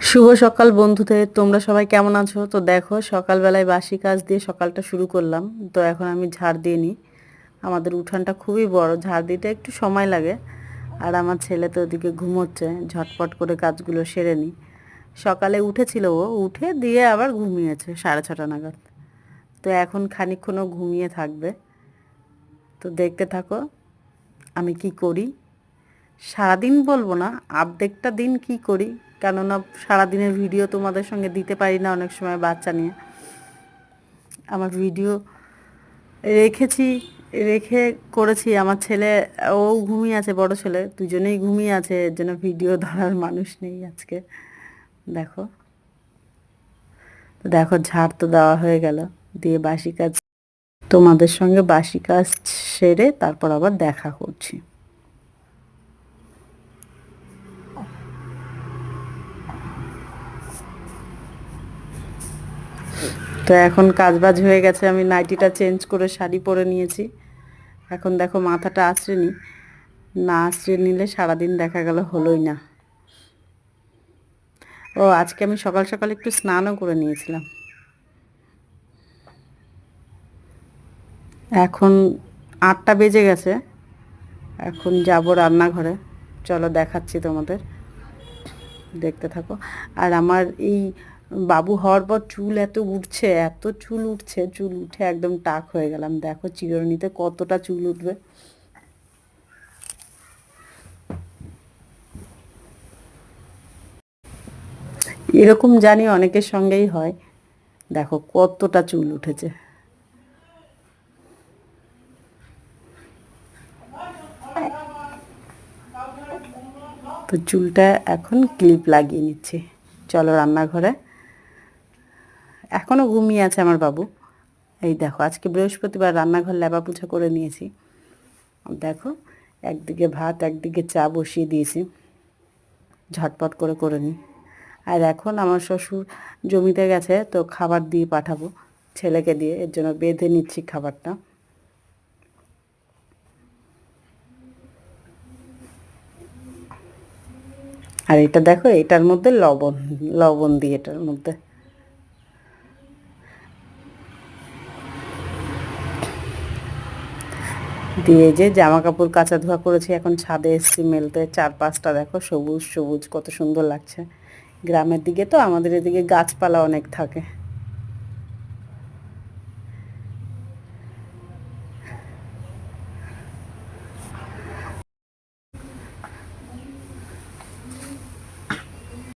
শুভ সকাল বন্ধুদের, তোমরা সবাই কেমন আছো? তো দেখো, সকালবেলায় বাসি কাজ দিয়ে সকালটা শুরু করলাম। তো এখন আমি ঝাড় দিয়ে নিই। আমাদের উঠানটা খুবই বড়, ঝাড় দিতে একটু সময় লাগে। আর আমার ছেলে তো ওদিকে ঘুমোচ্ছে, ঝটপট করে কাজগুলো সেরে নিই। সকালে উঠেছিল, ও উঠে দিয়ে আবার ঘুমিয়েছে 6:30 নাগাদ। তো এখন খানিকক্ষণও ঘুমিয়ে থাকবে। তো দেখতে থাকো আমি কি করি। সারাদিন বলবো না, অর্ধেকটা দিন কি করি, কেননা সারাদিনের ভিডিও তোমাদের সঙ্গে দিতে পারি না অনেক সময় বাচ্চা নিয়ে। আমার ভিডিও রেখেছি, রেখে করেছি। আমার ছেলে, ও ঘুমিয়ে আছে, বড় ছেলে, দুজনেই ঘুমিয়ে আছে, এর জন্য ভিডিও ধরার মানুষ নেই আজকে। দেখো, তো দেখো, ঝাড় তো দেওয়া হয়ে গেল, দিয়ে বাসি কাজ, তোমাদের সঙ্গে বাসি কাজ সেরে তারপর আবার দেখা করছি। তো এখন কাজবাজ হয়ে গেছে, আমি নাইটিটা চেঞ্জ করে শাড়ি পরে নিয়েছি। এখন দেখো মাথাটা আঁচড়ে নিই, না আঁচড়ে নিলে সারাদিন দেখা গেল হলোই না। ও আজকে আমি সকাল সকাল একটু স্নানও করে নিয়েছিলাম। এখন 8টা বেজে গেছে, এখন যাব রান্নাঘরে। চলো দেখাচ্ছি তোমাদের, দেখতে থাকো। আর আমার এই বাবু হওয়ার পর চুল এত উঠছে, এত চুল উঠছে, চুল উঠে একদম টাক হয়ে গেলাম। দেখো চিরুনিতে কতটা চুল উঠবে। এরকম জানি অনেকের সঙ্গেই হয়। দেখো কতটা চুল উঠেছে। তো চুলটা এখন ক্লিপ লাগিয়ে নিচ্ছি। চলো রান্নাঘরে। এখনও ঘুমিয়ে আছে আমার বাবু। এই দেখো, আজকে বৃহস্পতিবার, রান্নাঘর লেপা পোছা করে নিয়েছি। দেখো, একদিকে ভাত একদিকে চা বসিয়ে দিয়েছি, ঝটপট করে করে নিই। আর এখন আমার শ্বশুর জমিতে গেছে, তো খাবার দিয়ে পাঠাবো ছেলেকে দিয়ে, এর জন্য বেঁধে নিচ্ছি খাবারটা। আর এটা দেখো, এটার মধ্যে লবণ, লবণ দিয়ে এটার মধ্যে দিয়ে যে জামা কাপড় কাচা ধোয়া করেছি, এখন ছাদে এসেছি মেলতে। চারপাশটা দেখো সবুজ সবুজ, কত সুন্দর লাগছে। গ্রামের দিকে তো আমাদের এদিকে গাছপালা অনেক থাকে।